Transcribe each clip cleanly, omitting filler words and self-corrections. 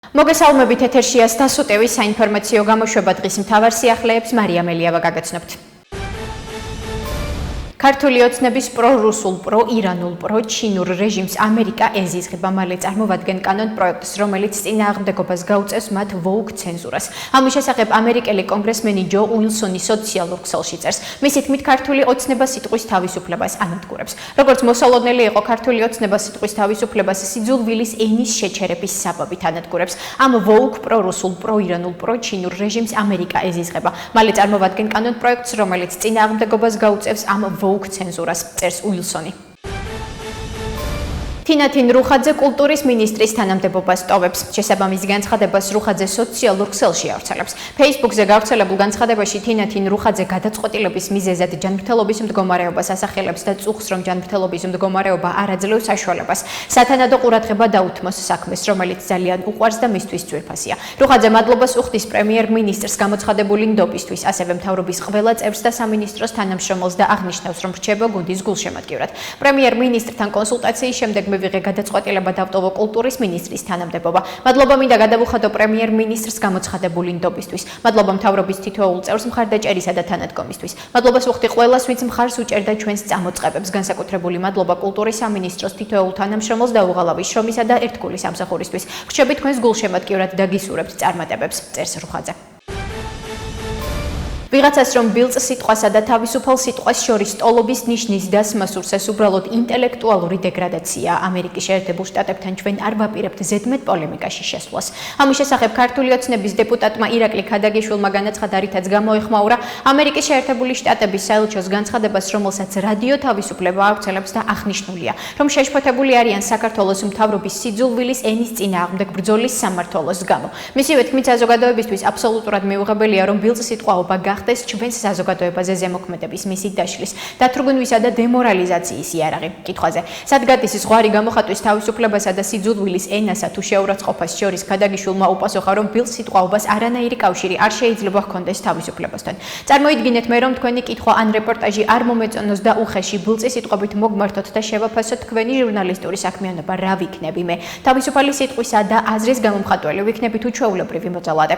მოგესალმებით ეთერშია სტასუტევის საინფორმაციო გამოშვება დღის მთავარ სიახლეებს მარია მელიავა გაგაცნობთ. ქართული ოცნების პრორუსულ, პროირანულ, პროჩინურ რეჟიმს ამერიკა ეზიზღება, მალე წარმოვადგენ კანონ პროექტს, რომელიც წინააღმდეგობას გაუწევს მათ ვოუქ ცენზურას. ამის შესახებ ამერიკელი კონგრესმენი ჯო უილსონი სოციალურ ქსელში წერს. მისი თქმით, ქართული ოცნება სიტყვის თავისუფლებას ანადგურებს. როგორც მოსალოდნელი იყო, ქართული ოცნება სიტყვის თავისუფლებას სიძულვილის ენის შეჩერების საბაბით ანადგურებს. ამ ვოუქ პრორუსულ, პროირანულ, პროჩინურ რეჟიმს ამერიკა ეზიზღება, მალე წარმოვადგენ კანონ პროექტს, რომელიც წინააღმდეგობას გაუწევს ამ ვოუქ ცენზურას, წერს უილსონი. თინათინ რუხაძე კულტურის მინისტრის თანამდებობას ტოვებს. შესაბამის განცხადებას რუხაძე სოციალურ ქსელში ავრცელებს. Facebook-ზე გავრცელებულ განცხადებაში თინათინ რუხაძე გადაწყვეტილების მიზეზად ჯანმრთელობის მდგომარეობას ასახელებს და წუხს, რომ ჯანმრთელობის მდგომარეობა არ აძლევს საშუალებას სათანადო ყურადღება დაუთმოს საქმეს, რომელიც ძალიან უყვარს და მისთვის ძვირფასია. რუხაძე მადლობას უხდის პრემიერ-მინისტრს გამოცხადებული ნდობისთვის, ასევე მთავრობის ყველა წევრს და სამინისტროს თანამშრომელს და აღნიშნავს, რომ რჩება გუნდის გულშემატკივრად. პრემიერ-მინისტრთან კონსულტაციის შემდეგ მივიღე გადაწყვეტილება დავტოვო კულტურის მინისტრის თანამდებობა. მადლობა მინდა გადავუხადო პრემიერ-მინისტრს გამოცხადებული ნდობისთვის. მადლობა მთავრობის თითოეულ წევრს მხარდაჭერისა და თანადგომისთვის. მადლობას ვუხდი ყველას, ვინც მხარს უჭერდა ჩვენს წამოწყებებს. განსაკუთრებული მადლობა კულტურის სამინისტროს თითოეულ თანამშრომელს და უღალავი შრომისა და ერთგულის სამსახურისთვის. ვრჩები თქვენს გულშემატკივრად და გისურვებთ წარმატებებს, წერს რუხაძე. ვიღაცას რომ ბილწ სიტყვასა და თავისუფალ სიტყვას შორის ტოლობის ნიშნის დასმა სურს, ეს უბრალოდ ინტელექტუალური დეგრადაცია. ამერიკის შეერთებულ შტატებთან ჩვენ არ ვაპირებთ ზედმეტ პოლემიკაში შესვლას. ამის შესახებ ქართული ოცნების დეპუტატმა ირაკლი ქადაგიშვილმა განაცხადა, რითაც გამოეხმაურა ამერიკის შეერთებული შტატების საელჩოს განცხადებას, რომელსაც რადიო თავისუფლება ავრცელებს და აღნიშნულია, რომ შეშფოთებული არიან საქართველოს მთავრობის სიძულვილის ენის წინააღმდეგ ბრძოლის სამმართველოს გამო. მისივე თქმით, საზოგადოებისთვის აბსოლუტურად მიუღებელია, რომ ბილწ სიტყვაობა ხდეს ჩვენს საზოგადოებაზე ზემოქმედების მისით დაშლის, დათრგუნვისა და დემორალიზაციის იარაღი. კითხვაზე, სად გადის ზღვარი გამოხატვის თავისუფლებასა და სიძულვილის ენასა თუ შეურაცხყოფას შორის, ქადაგიშვილმა უპასუხა, რომ ბილწ სიტყვაობას არანაირი კავშირი არ შეიძლება ჰქონდეს თავისუფლებასთან. წარმოიდგინეთ მე, რომ თქვენი კითხვა ან რეპორტაჟი არ მომეწონოს და უხეში ბილწი სიტყვებით მოგმართოთ და შევაფასოთ თქვენი ჟურნალისტური საქმიანობა, რა ვიქნები მე? თავისუფალი სიტყვისა და აზრის გამომხატველი ვიქნები თუ ჩვეულებრივი მოძალადე?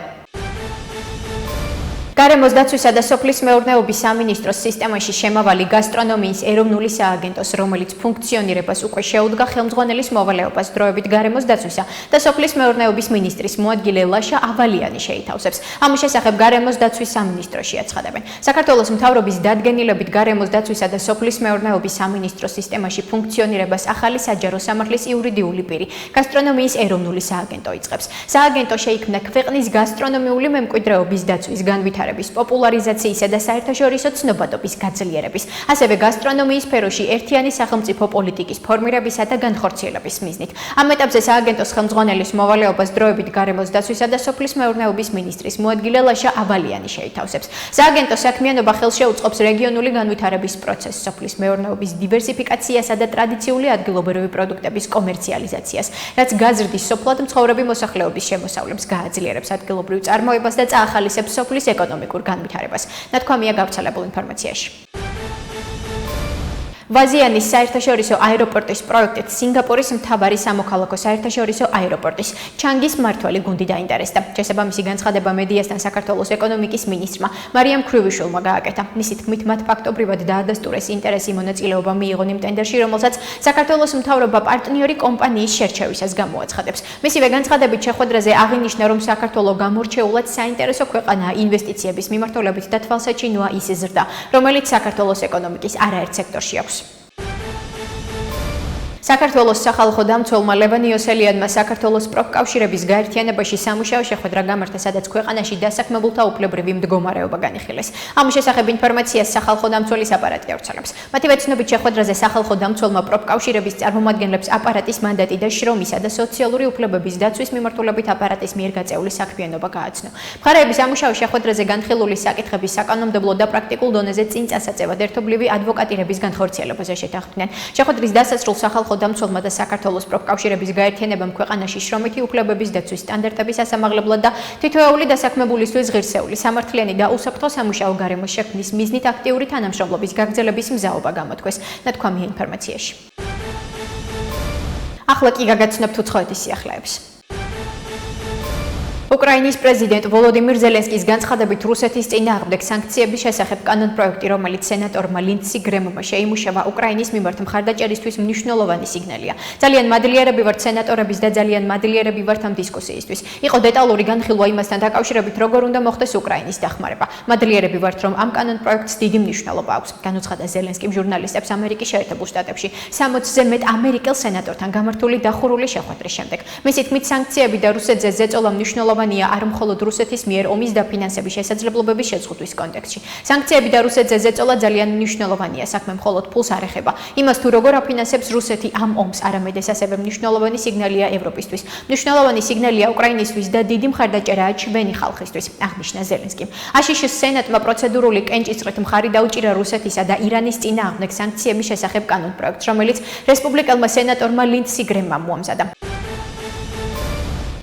გარემოს დაცვისა და სოფლის მეურნეობის სამინისტროს სისტემაში შემავალი გასტრონომიის ეროვნული სააგენტოს, რომელიც ფუნქციონირებას უკვე შეუდგა ხელმძღვანელის მოვალეობას დროებით გარემოს დაცვისა და სოფლის მეურნეობის მინისტრის მოადგილე ლაშა ავალიანი შეითავსებს. ამის შესახებ გარემოს დაცვის სამინისტროში აცხადებენ. საქართველოს მთავრობის დადგენილებით გარემოს დაცვისა და სოფლის მეურნეობის სამინისტროს სისტემაში ფუნქციონირებას ახალი საჯარო სამართლის იურიდიული პირი, გასტრონომიის ეროვნული სააგენტო იწყებს. სააგენტო შეიქმნა ქვეყნის გასტრონომიული მემკვიდრეობის დაცვის განვითარების, პოპულარიზაციისა და საერთაშორისო ცნობადობის გაძლიერების, ასევე გასტრონომიის სფეროში ერთიანი სახელმწიფო პოლიტიკის ფორმირებისა და განხორციელების მიზნით. ამ ეტაპზე სააგენტოს ხელმძღვანელის მოვალეობას დროებით გარემოს დაცვისა და სოფლის მეურნეობის მინისტრის მოადგილე ლაშა ავალიანი შეითავსებს. სააგენტოს საქმიანობა ხელს შეუწყობს რეგიონული განვითარების პროცესს, სოფლის მეურნეობის დივერსიფიკაციასა და ტრადიციული ადგილობრივი პროდუქტების კომერციალიზაციას, რაც გაზრდის სოფლად მცხოვრები მოსახლეობის შემოსავლებს, გააძლიერებს ადგილობრივ წარმოებას და წაახალისებს სოფლის ეკონომიკურ განვითარებას. ნათქვამია გავრცელებულ ინფორმაციაში. ვაზიანის საერთაშორისო აეროპორტის პროექტით სინგაპურის მთავარი სამოქალაქო საერთაშორისო აეროპორტის ჩანგის მმართველი გუნდი დაინტერესდა. შესაბამისი განცხადება მედიასთან საქართველოს ეკონომიკის მინისტრმა მარიამ ქრივიშვილმა გააკეთა. მისი თქმით, მათ ფაქტობრივად დაადასტურეს ინტერესი მონაწილეობა მიიღონ იმ ტენდერში, რომელსაც საქართველოს მთავრობა პარტნიორი კომპანიის შერჩევისას გამოაცხადებს. მისივე განცხადებით შეხვედრაზე აღინიშნა, რომ საქართველო გამორჩეულად საინტერესო ქვეყანაა ინვესტიციების მიმართულებით და თვალსაჩინოა ის ზრდა, რომელიც საქართველოს ეკონომიკის არაერთ სექტორში აქვს. საქართველოს სახალხო დამცველმა ლევან იოსელიანმა საქართველოს პროფკავშირების გაერთიანებაში სამუშაო შეხვედრა გამართა, სადაც ქვეყანაში დასაქმებულთა უფლებრივი მდგომარეობა განიხილეს. ამის შესახებ ინფორმაციას სახალხო დამცველის აპარატი ავრცელებს. მათივე ცნობით, შეხვედრაზე სახალხო დამცველმა პროფკავშირების წარმომადგენლებს აპარატის მანდატი და შრომისა და სოციალური უფლებების დაცვის მიმართულებით აპარატის მიერ გაწეული საქმიანობა გააცნო. მხარეების სამუშაო შეხვედრაზე განხილული საკითხების საკანონმდებლო და პრაქტიკულ დონეზე წინ წასაწევად ერთობლივი ადვოკატირების განხორციელებაზე შეთანხმდნენ. შეხვედრის დასასრულს სახალხო დამცველმა და საქართველოს პროფკავშირების გაერთიანებამ ქვეყანაში შრომითი უფლებების დაცვის სტანდარტების ასამაღლებლად და თითოეული დასაქმებულისთვის ღირსეული, სამართლიანი და უსაფრთხო სამუშაო გარემოს შექმნის მიზნით აქტიური თანამშრომლობის გაგრძელების მზაობა გამოთქვეს. ნათქვამია ინფორმაციაში. ახლა კი გაგაცნობთ უცხოეთის სიახლეებს. უკრაინის პრეზიდენტ ვოლოდიმირ ზელენსკის განცხადებით რუსეთის წინააღმდეგ სანქციების შესახებ კანონპროექტი, რომელიც სენატორმა ლინდსი გრემმა შეიმუშავა, უკრაინის მიმართ მხარდაჭერისთვის მნიშვნელოვანი სიგნალია. ძალიან მადლიერები ვართ სენატორების და ძალიან მადლიერები ვართ ამ დისკუსიისთვის. იყო დეტალური განხილვა იმასთან დაკავშირებით, როგორ უნდა მოხდეს უკრაინის დახმარება. მადლიერები ვართ, რომ ამ კანონპროექტს დიდი მნიშვნელობა აქვს, განუცხადა ზელენსკიმ ჟურნალისტებს ამერიკის შეერთებულ შტატებში 60-ზე მეტ ამერიკელ სენატორთან გამართული დახურული შეხვედრის შემდეგ. მისი თქმით, სანქციები და რუსეთზე ზეწოლა მნიშვნელოვანია არ მხოლოდ რუსეთის მიერ ომის დაფინანსების შესაძლებლობების შეზღუდვის კონტექსტში. სანქციები და რუსეთზე ზეწოლა ძალიან მნიშვნელოვანია, საქმე მხოლოდ ფულს არ ეხება. იმას თუ როგორ აფინანსებს რუსეთი ამ ომს, არამედ ეს ასევე მნიშვნელოვანი სიგნალია ევროპისთვის. მნიშვნელოვანი სიგნალია უკრაინისთვის და დიდი მხარდაჭერაა ჩვენი ხალხისთვის, აღნიშნა ზელენსკიმ. აშშ-ის სენატმა პროცედურული კენჭისყრით მხარი დაუჭირა რუსეთისა და ირანის წინააღმდეგ სანქციების შესახებ კანონპროექტს, რომელიც რესპუბლიკელმა სენატორმა ლინდსი გრემმა მოამზადა.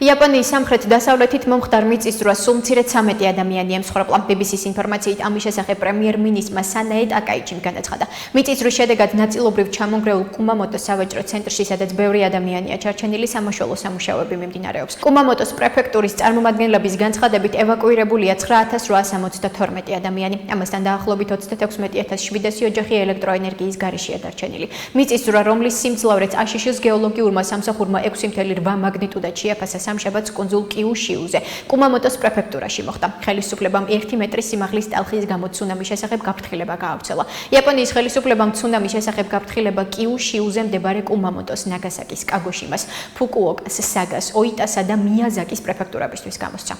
იაპონიის სამხრეთ-დასავლეთით მომხდარ მიწისძვრას სულ მცირედ 13 ადამიანი ემსხვერპლა. BBC-ს ინფორმაციით ამის შესახებ პრემიერ-მინისტრმა სანაე ტაკაიჩიმ განაცხადა. მიწისძვრის შედეგად ნაწილობრივ ჩამონგრეულ კუმამოტოს სავაჭრო ცენტრში, სადაც ბევრი ადამიანია ჩარჩენილი, სამაშველო სამუშაოები მიმდინარეობს. კუმამოტოს პრეფექტურის წარმომადგენლების განცხადებით ევაკუირებულია 9872 ადამიანი. ამასთან დაახლოებით 36700 ოჯახი ელექტროენერგიის გარეშეა დარჩენილი. მიწისძვრა, რომლის სიმძლავრეც აშშ-ის გეოლოგიურმა სამსახურმა 6.8 მაგნიტუდად შეაფასა სამშაბათს კუნძულ კიუშიუზე, კუმამოტოს პრეფექტურაში მოხდა. ხელისუფლებამ 1 მეტრის სიმაღლის ტალხის გამო ცუნამის შესახებ გაფრთხილება გაავრცელა. იაპონიის ხელისუფლებამ ცუნამის შესახებ გაფრთხილება კიუშიუზე მდებარე კუმამოტოს, ნაგასაკის, კაგოშიმას, ფუკუოკას, საგას, ოიტასა და მიაზაკის პრეფექტურებისთვის გამოსცა.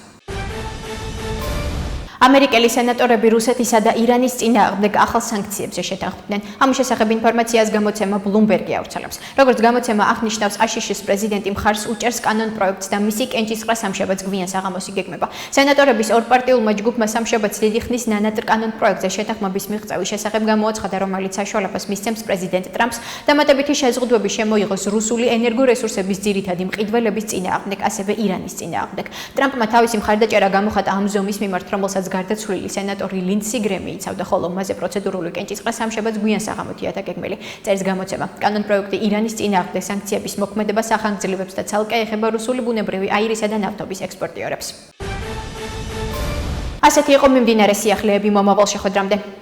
ამერიკელი სენატორები რუსეთისა და ირანის წინააღმდეგ ახალ სანქციებზე შეთანხმდნენ. ამის შესახებ ინფორმაციას გამოცემა ბლუმბერგი ავრცელებს. როგორც გამოცემა აღნიშნავს, აშშ-ის პრეზიდენტი მხარს უჭერს კანონპროექტს და მისი კენჭისყრა სამშაბათს გვიან საღამოს იგეგმება. სენატორების ორპარტიულმა ჯგუფმა სამშაბათს დიდი ხნის ნანატ კანონპროექტზე შეთანხმების მიღწევის შესახებ გამოაცხადა, რომელიც საშუალებას მისცემს პრეზიდენტ ტრამპს დამატებითი შეზღუდვები შემოიღოს რუსული ენერგორესურსების ძირითადი მყიდველების წინააღმდეგ, ასევე ირანის წინააღმდეგ. ტრამპმა თავისი მხარდაჭერა გამოხატა ამ ზომის მიმართ, რომელსაც გარდაცვლილი სენატორი ლინდსი გრემი იცავდა, ხოლო მასზე პროცედურული კენჭისყრა სამშაბათს გვიან საღამოთია დაგეგმილი. წერს გამოცემა. კანონპროექტი ირანის წინააღმდეგ სანქციების მოქმედებას ახანგრძლივებს და ცალკე ეხება რუსული ბუნებრივი აირისა და ნავთობის ექსპორტიორებს. ასეთი იყო მიმდინარე სიახლეები მომავალ შეხვედრამდე.